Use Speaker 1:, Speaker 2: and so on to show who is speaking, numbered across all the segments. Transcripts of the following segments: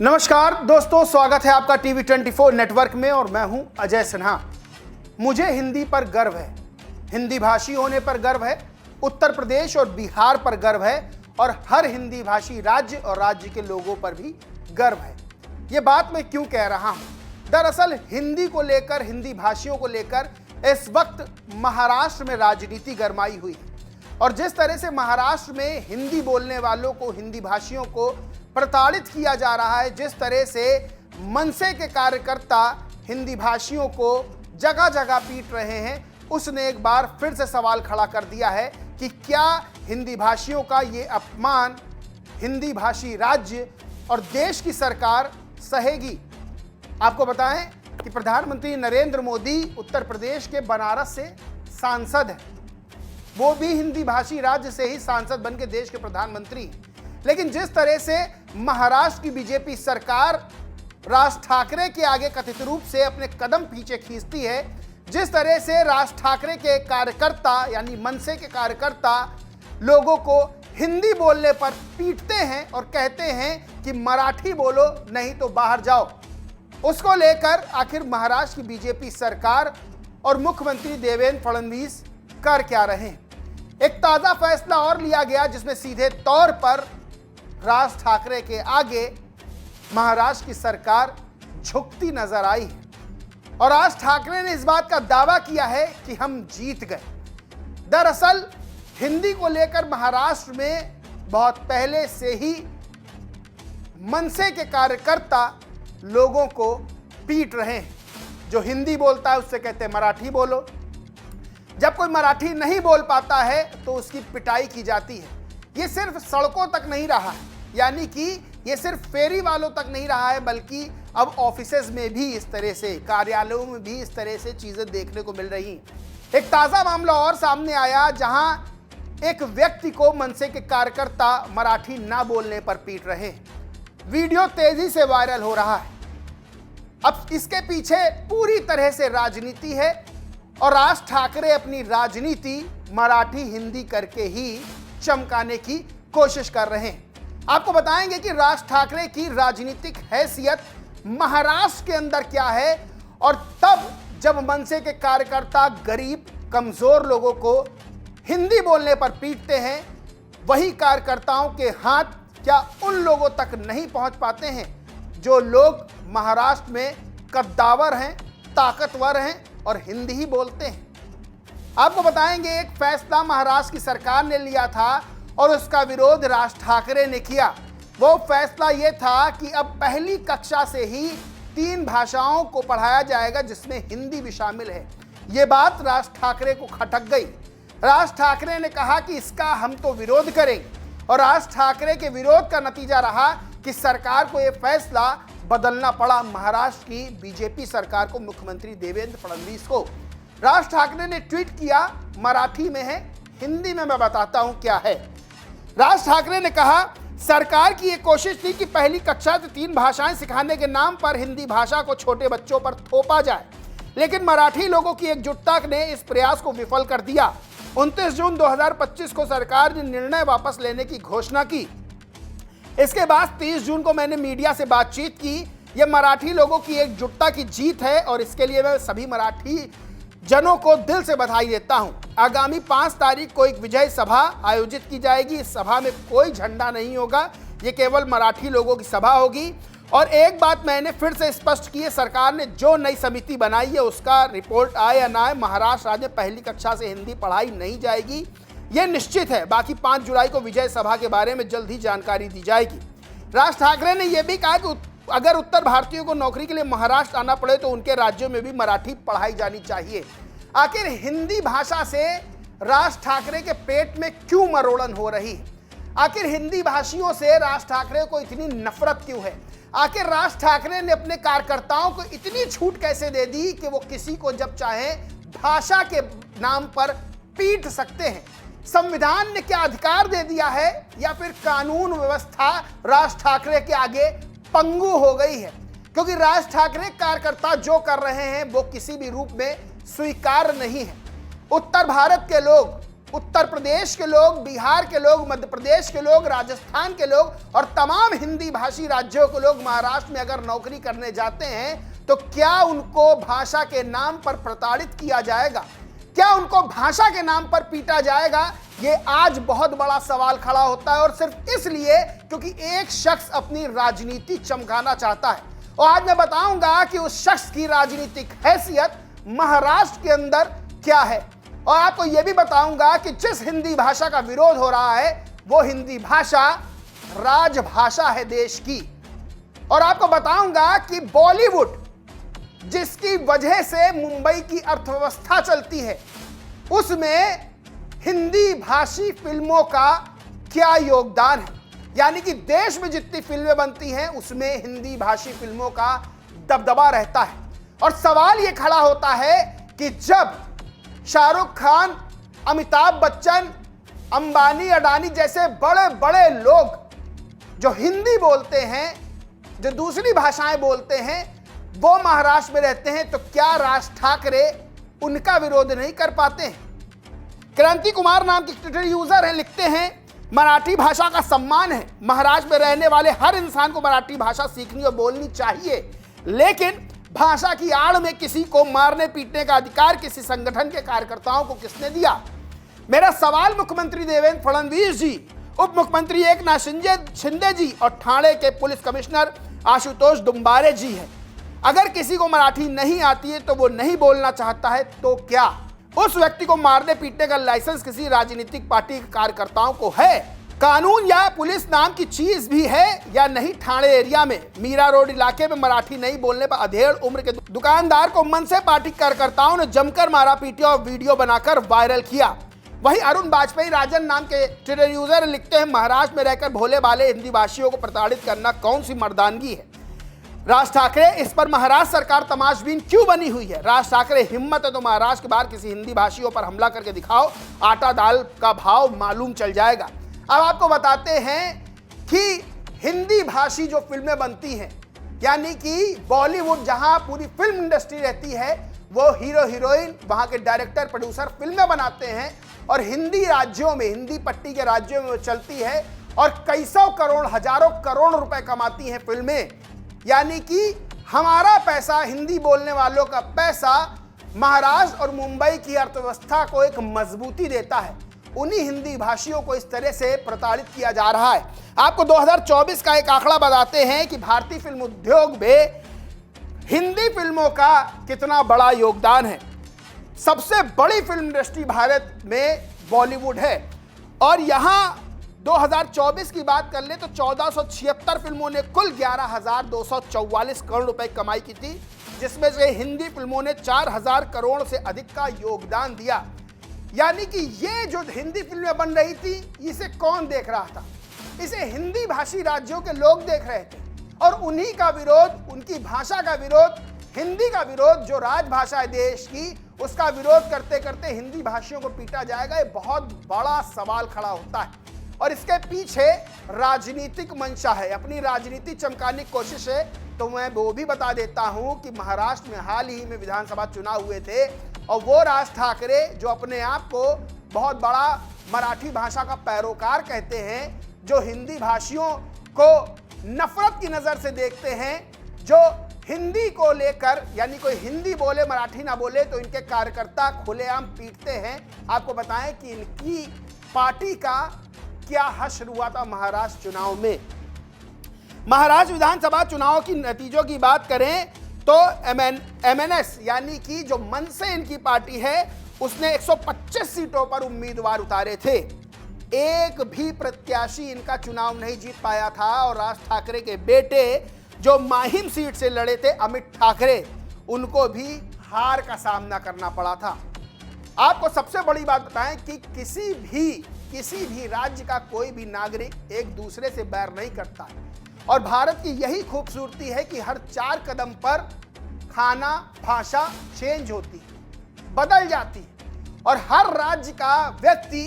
Speaker 1: नमस्कार दोस्तों, स्वागत है आपका टीवी 24 नेटवर्क में और मैं हूं अजय सिन्हा। मुझे हिंदी पर गर्व है, हिंदी भाषी होने पर गर्व है, उत्तर प्रदेश और बिहार पर गर्व है और हर हिंदी भाषी राज्य और राज्य के लोगों पर भी गर्व है। ये बात मैं क्यों कह रहा हूं? दरअसल हिंदी को लेकर, हिंदी भाषियों को लेकर इस वक्त महाराष्ट्र में राजनीति गरमाई हुई है और जिस तरह से महाराष्ट्र में हिंदी बोलने वालों को, हिंदी भाषियों को प्रताड़ित किया जा रहा है, जिस तरह से मनसे के कार्यकर्ता हिंदी भाषियों को जगह जगह पीट रहे हैं, उसने एक बार फिर से सवाल खड़ा कर दिया है कि क्या हिंदी भाषियों का ये अपमान हिंदी भाषी राज्य और देश की सरकार सहेगी। आपको बताएं कि प्रधानमंत्री नरेंद्र मोदी उत्तर प्रदेश के बनारस से सांसद हैं, वो भी हिंदी भाषी राज्य से ही सांसद बन के देश के प्रधानमंत्री हैं। लेकिन जिस तरह से महाराष्ट्र की बीजेपी सरकार राज ठाकरे के आगे कथित रूप से अपने कदम पीछे खींचती है, जिस तरह से राज ठाकरे के कार्यकर्ता यानी मनसे के कार्यकर्ता लोगों को हिंदी बोलने पर पीटते हैं और कहते हैं कि मराठी बोलो नहीं तो बाहर जाओ, उसको लेकर आखिर महाराष्ट्र की बीजेपी सरकार और मुख्यमंत्री देवेंद्र फडणवीस कर क्या रहे हैं? एक ताजा फैसला और लिया गया जिसमें सीधे तौर पर राज ठाकरे के आगे महाराष्ट्र की सरकार झुकती नजर आई है और राज ठाकरे ने इस बात का दावा किया है कि हम जीत गए। दरअसल हिंदी को लेकर महाराष्ट्र में बहुत पहले से ही मनसे के कार्यकर्ता लोगों को पीट रहे हैं। जो हिंदी बोलता है उससे कहते हैं मराठी बोलो, जब कोई मराठी नहीं बोल पाता है तो उसकी पिटाई की जाती है। ये सिर्फ सड़कों तक नहीं रहा है, यानी कि ये सिर्फ फेरी वालों तक नहीं रहा है, बल्कि अब ऑफिसेज में भी इस तरह से, कार्यालयों में भी इस तरह से चीजें देखने को मिल रही हैं। एक ताजा मामला और सामने आया जहां एक व्यक्ति को मनसे के कार्यकर्ता मराठी ना बोलने पर पीट रहे हैं। वीडियो तेजी से वायरल हो रहा है। अब इसके पीछे पूरी तरह से राजनीति है और राज ठाकरे अपनी राजनीति मराठी हिंदी करके ही चमकाने की कोशिश कर रहे हैं। आपको बताएंगे कि राज ठाकरे की राजनीतिक हैसियत महाराष्ट्र के अंदर क्या है और तब जब मनसे के कार्यकर्ता गरीब कमजोर लोगों को हिंदी बोलने पर पीटते हैं, वही कार्यकर्ताओं के हाथ क्या उन लोगों तक नहीं पहुंच पाते हैं जो लोग महाराष्ट्र में कद्दावर हैं, ताकतवर हैं और हिंदी ही बोलते हैं। आपको बताएंगे एक फैसला महाराष्ट्र की सरकार ने लिया था और उसका विरोध राज ठाकरे ने किया। वो फैसला ये था कि अब पहली कक्षा से ही 3 भाषाओं को पढ़ाया जाएगा जिसमें हिंदी भी शामिल है। ये बात राज ठाकरे को खटक गई। राज ठाकरे ने कहा कि इसका हम तो विरोध करेंगे और राज ठाकरे के विरोध का नतीजा रहा कि सरकार को यह फैसला बदलना पड़ा, महाराष्ट्र की बीजेपी सरकार को, मुख्यमंत्री देवेंद्र फडणवीस को। राज ठाकरे ने ट्वीट किया, मराठी में है, हिंदी में मैं बताता हूं क्या है। राज ठाकरे ने कहा, सरकार की यह कोशिश थी कि पहली कक्षा से 3 भाषाएं सिखाने के नाम पर हिंदी भाषा को छोटे बच्चों पर थोपा जाए, लेकिन मराठी लोगों की एकजुटता ने इस प्रयास को विफल कर दिया। 29 जून 2025 को सरकार ने निर्णय वापस लेने की घोषणा की। इसके बाद 30 जून को मैंने मीडिया से बातचीत की। यह मराठी लोगों की एकजुटता की जीत है और इसके लिए मैं सभी मराठी जनों को दिल से बधाई देता हूं। आगामी 5 तारीख को एक विजय सभा आयोजित की जाएगी। इस सभा में कोई झंडा नहीं होगा, ये केवल मराठी लोगों की सभा होगी। और एक बात मैंने फिर से स्पष्ट की है, सरकार ने जो नई समिति बनाई है उसका रिपोर्ट आए या ना आए, महाराष्ट्र राज्य में पहली कक्षा से हिंदी पढ़ाई नहीं जाएगी, ये निश्चित है। बाकी 5 जुलाई को विजय सभा के बारे में जल्द ही जानकारी दी जाएगी। राज ठाकरे ने यह भी कहा कि अगर उत्तर भारतीयों को नौकरी के लिए महाराष्ट्र आना पड़े तो उनके राज्यों में भी मराठी पढ़ाई जानी चाहिए। आखिर हिंदी भाषा से राज ठाकरे के पेट में क्यों मरोड़न हो रही है? आखिर हिंदी भाषियों से राज ठाकरे को इतनी नफरत क्यों है? आखिर राज ठाकरे ने अपने कार्यकर्ताओं को इतनी छूट कैसे दे दी कि वो किसी को जब चाहे भाषा के नाम पर पीट सकते हैं? संविधान ने क्या अधिकार दे दिया है या फिर कानून व्यवस्था राज ठाकरे के आगे पंगु हो गई है? क्योंकि राज ठाकरे कार्यकर्ता जो कर रहे हैं वो किसी भी रूप में स्वीकार नहीं है। उत्तर भारत के लोग उत्तर प्रदेश के लोग, बिहार के लोग, मध्य प्रदेश के लोग, राजस्थान के लोग और तमाम हिंदी भाषी राज्यों के लोग महाराष्ट्र में अगर नौकरी करने जाते हैं तो क्या उनको भाषा के नाम पर प्रताड़ित किया जाएगा? क्या उनको भाषा के नाम पर पीटा जाएगा? ये आज बहुत बड़ा सवाल खड़ा होता है और सिर्फ इसलिए क्योंकि एक शख्स अपनी राजनीति चमकाना चाहता है। और आज मैं बताऊंगा कि उस शख्स की राजनीतिक हैसियत महाराष्ट्र के अंदर क्या है और आपको यह भी बताऊंगा कि जिस हिंदी भाषा का विरोध हो रहा है वो हिंदी भाषा राजभाषा है देश की। और आपको बताऊंगा कि बॉलीवुड जिसकी वजह से मुंबई की अर्थव्यवस्था चलती है उसमें हिंदी भाषी फिल्मों का क्या योगदान है। यानी कि देश में जितनी फिल्में बनती हैं उसमें हिंदी भाषी फिल्मों का दबदबा रहता है। और सवाल यह खड़ा होता है कि जब शाहरुख खान, अमिताभ बच्चन, अंबानी, अडानी जैसे बड़े बड़े लोग जो हिंदी बोलते हैं, जो दूसरी भाषाएं बोलते हैं, वो महाराष्ट्र में रहते हैं तो क्या राज ठाकरे उनका विरोध नहीं कर पाते हैं? क्रांति कुमार नाम के ट्विटर यूजर हैं, लिखते हैं मराठी भाषा का सम्मान है। महाराष्ट्र में रहने वाले हर इंसान को मराठी भाषा सीखनी और बोलनी चाहिए, लेकिन भाषा की आड़ में किसी को मारने पीटने का अधिकार किसी संगठन के कार्यकर्ताओं को किसने दिया? मेरा सवाल मुख्यमंत्री देवेंद्र फडणवीस जी, उप मुख्यमंत्री एकनाथ शिंदे जी और ठाणे के पुलिस कमिश्नर आशुतोष दुम्बारे जी है। अगर किसी को मराठी नहीं आती है तो वो नहीं बोलना चाहता है तो क्या उस व्यक्ति को मारने पीटने का लाइसेंस किसी राजनीतिक पार्टी के कार्यकर्ताओं को है? कानून या पुलिस नाम की चीज भी है या नहीं? ठाणे एरिया में मीरा रोड इलाके में मराठी नहीं बोलने पर अधेड़ उम्र के दुकानदार को मनसे पार्टी कार्यकर्ताओं ने जमकर मारा पीटा और वीडियो बनाकर वायरल किया। वहीं अरुण वाजपेयी राजन नाम के ट्विटर यूजर लिखते हैं महाराष्ट्र में रहकर भोले भाले हिंदी भाषियों को प्रताड़ित करना कौन सी मर्दानगी है? राज ठाकरे, इस पर महाराष्ट्र सरकार तमाशबीन क्यों बनी हुई है? राज ठाकरे, हिम्मत है तो महाराष्ट्र के बाहर किसी हिंदी भाषियों पर हमला करके दिखाओ, आटा दाल का भाव मालूम चल जाएगा। अब आपको बताते हैं कि हिंदी भाषी जो फिल्में बनती हैं, यानी कि बॉलीवुड जहां पूरी फिल्म इंडस्ट्री रहती है, वो हीरो हीरोइन, वहां के डायरेक्टर प्रोड्यूसर फिल्में बनाते हैं और हिंदी राज्यों में, हिंदी पट्टी के राज्यों में वो चलती है और कई सौ करोड़, हजारों करोड़ रुपए कमाती हैं फिल्में। यानी कि हमारा पैसा, हिंदी बोलने वालों का पैसा महाराष्ट्र और मुंबई की अर्थव्यवस्था को एक मजबूती देता है। उन्हीं हिंदी भाषियों को इस तरह से प्रताड़ित किया जा रहा है। आपको 2024 का एक आंकड़ा बताते हैं कि भारतीय फिल्म उद्योग में हिंदी फिल्मों का कितना बड़ा योगदान है। सबसे बड़ी फिल्म इंडस्ट्री भारत में बॉलीवुड है और यहां 2024 की बात कर ले तो 1476 फिल्मों ने कुल 11,244 करोड़ रुपए कमाई की थी, जिसमें से हिंदी फिल्मों ने 4,000 करोड़ से अधिक का योगदान दिया। यानी कि ये जो हिंदी फिल्में बन रही थी, इसे कौन देख रहा था? इसे हिंदी भाषी राज्यों के लोग देख रहे थे और उन्हीं का विरोध, उनकी भाषा का विरोध, हिंदी का विरोध, जो राजभाषा है देश की, उसका विरोध करते करते हिंदी भाषियों को पीटा जाएगा। ये बहुत बड़ा सवाल खड़ा होता है और इसके पीछे राजनीतिक मंशा है, अपनी राजनीति चमकाने की कोशिश है। तो मैं वो भी बता देता हूं कि महाराष्ट्र में हाल ही में विधानसभा चुनाव हुए थे और वो राज ठाकरे जो अपने आप को बहुत बड़ा मराठी भाषा का पैरोकार कहते हैं, जो हिंदी भाषियों को नफरत की नज़र से देखते हैं, जो हिंदी को लेकर, यानी कोई हिंदी बोले मराठी ना बोले तो इनके कार्यकर्ता खुलेआम पीटते हैं। आपको बताएं कि इनकी पार्टी का क्या हश्र हुआ था महाराष्ट्र चुनाव में। महाराष्ट्र विधानसभा चुनाव की नतीजों की बात करें तो एमएनएस यानी कि जो मनसे इनकी पार्टी है, उसने 125 सीटों पर उम्मीदवार उतारे थे। एक भी प्रत्याशी इनका चुनाव नहीं जीत पाया था और राज ठाकरे के बेटे जो माहिम सीट से लड़े थे, अमित ठाकरे, उनको भी हार का सामना करना पड़ा था। आपको सबसे बड़ी बात बताएं कि किसी भी राज्य का कोई भी नागरिक एक दूसरे से बैर नहीं करता है और भारत की यही खूबसूरती है कि हर 4 कदम पर खाना, भाषा चेंज होती है, बदल जाती है और हर राज्य का व्यक्ति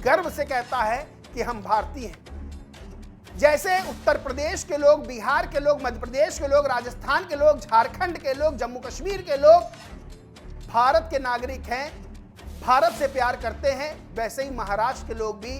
Speaker 1: गर्व से कहता है कि हम भारतीय हैं। जैसे उत्तर प्रदेश के लोग, बिहार के लोग, मध्य प्रदेश के लोग, राजस्थान के लोग, झारखंड के लोग, जम्मू कश्मीर के लोग भारत के नागरिक हैं, भारत से प्यार करते हैं, वैसे ही महाराष्ट्र के लोग भी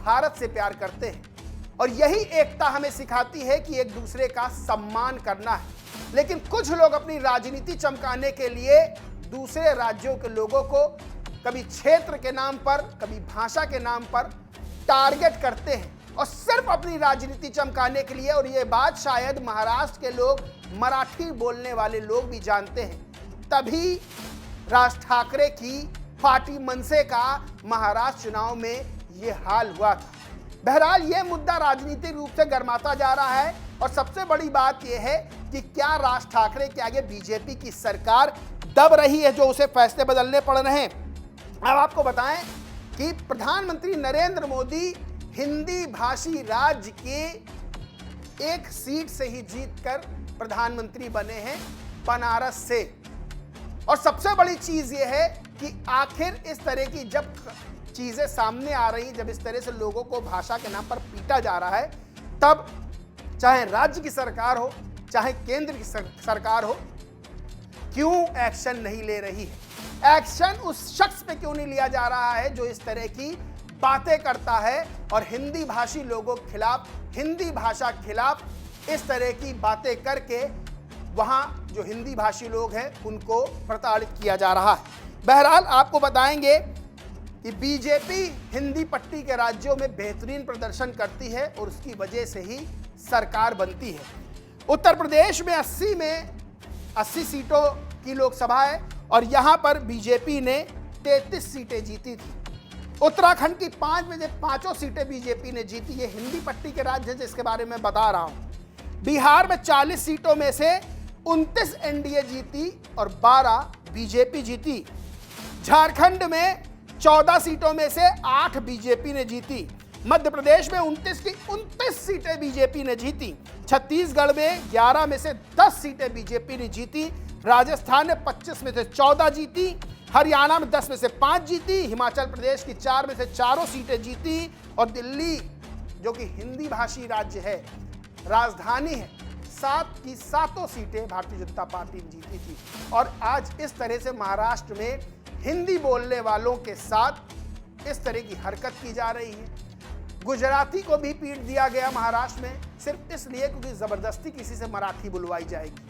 Speaker 1: भारत से प्यार करते हैं। और यही एकता हमें सिखाती है कि एक दूसरे का सम्मान करना है। लेकिन कुछ लोग अपनी राजनीति चमकाने के लिए दूसरे राज्यों के लोगों को कभी क्षेत्र के नाम पर, कभी भाषा के नाम पर टारगेट करते हैं, और सिर्फ अपनी राजनीति चमकाने के लिए। और ये बात शायद महाराष्ट्र के लोग, मराठी बोलने वाले लोग भी जानते हैं। तभी राज ठाकरे की पार्टी मनसे का महाराष्ट्र चुनाव में ये हाल हुआ था। बहरहाल ये मुद्दा राजनीतिक रूप से गर्माता जा रहा है। और सबसे बड़ी बात यह है कि क्या राज ठाकरे के आगे बीजेपी की सरकार दब रही है, जो उसे फैसले बदलने पड़ रहे हैं। अब आपको बताएं कि प्रधानमंत्री नरेंद्र मोदी हिंदी भाषी राज्य के एक सीट से ही जीतकर प्रधानमंत्री बने हैं, बनारस से। और सबसे बड़ी चीज यह है कि आखिर इस तरह की जब चीजें सामने आ रही, जब इस तरह से लोगों को भाषा के नाम पर पीटा जा रहा है, तब चाहे राज्य की सरकार हो, चाहे केंद्र की सरकार हो, क्यों एक्शन नहीं ले रही है? एक्शन उस शख्स पे क्यों नहीं लिया जा रहा है जो इस तरह की बातें करता है और हिंदी भाषी लोगों के खिलाफ, हिंदी भाषा के खिलाफ इस तरह की बातें करके वहां जो हिंदी भाषी लोग हैं उनको प्रताड़ित किया जा रहा है। बहरहाल आपको बताएंगे कि बीजेपी हिंदी पट्टी के राज्यों में बेहतरीन प्रदर्शन करती है और उसकी वजह से ही सरकार बनती है। उत्तर प्रदेश में 80 सीटों की लोकसभा है और यहां पर बीजेपी ने 33 सीटें जीती थी। उत्तराखंड की 5 में से 5 सीटें बीजेपी ने जीती। ये हिंदी पट्टी के राज्य है जिसके बारे में बता रहा हूं। बिहार में 40 सीटों में से 29 एनडीए जीती और 12 बीजेपी जीती। झारखंड में 14 सीटों में से 8 बीजेपी ने जीती। मध्य प्रदेश में 29 की 29 सीटें बीजेपी ने जीती। छत्तीसगढ़ में 11 में से 10 सीटें बीजेपी ने जीती। राजस्थान में 25 में से 14 जीती। हरियाणा में 10 में से 5 जीती। हिमाचल प्रदेश की 4 में से 4 सीटें जीती। और दिल्ली जो कि हिंदी भाषी राज्य है, राजधानी है, 7 की 7 सीटें भारतीय जनता पार्टी ने जीती थी। और आज इस तरह से महाराष्ट्र में हिंदी बोलने वालों के साथ इस तरह की हरकत की जा रही है। गुजराती को भी पीट दिया गया महाराष्ट्र में, सिर्फ इसलिए क्योंकि जबरदस्ती किसी से मराठी बुलवाई जाएगी।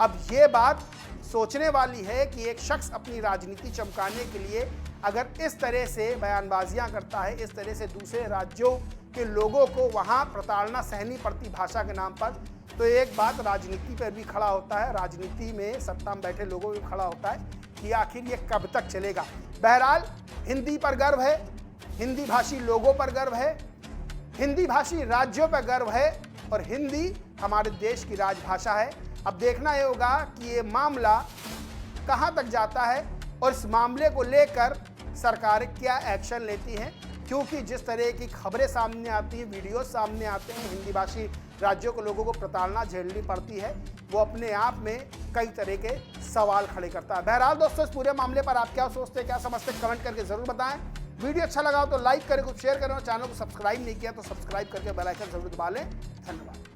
Speaker 1: अब ये बात सोचने वाली है कि एक शख्स अपनी राजनीति चमकाने के लिए अगर इस तरह से बयानबाजियां करता है, इस तरह से दूसरे राज्यों के लोगों को वहां प्रताड़ना सहनी पड़ती भाषा के नाम पर, तो एक बात राजनीति पर भी खड़ा होता है, राजनीति में सत्ता में बैठे लोगों पर खड़ा होता है कि आखिर ये कब तक चलेगा। बहरहाल हिंदी पर गर्व है, हिंदी भाषी लोगों पर गर्व है, हिंदी भाषी राज्यों पर गर्व है और हिंदी हमारे देश की राजभाषा है। अब देखना ये होगा कि ये मामला कहां तक जाता है और इस मामले को लेकर सरकार क्या एक्शन लेती है, क्योंकि जिस तरह की खबरें सामने आती हैं, वीडियो सामने आते हैं, हिंदी भाषी राज्यों के लोगों को प्रताड़ना झेलनी पड़ती है, वो अपने आप में कई तरह के सवाल खड़े करता है। बहरहाल दोस्तों, इस पूरे मामले पर आप क्या सोचते हैं, क्या समझते हैं, कमेंट करके जरूर बताएं। वीडियो अच्छा लगा हो तो लाइक करें, कुछ शेयर करें और चैनल को सब्सक्राइब नहीं किया तो सब्सक्राइब करके बेल आइकन जरूर दबा लें। धन्यवाद।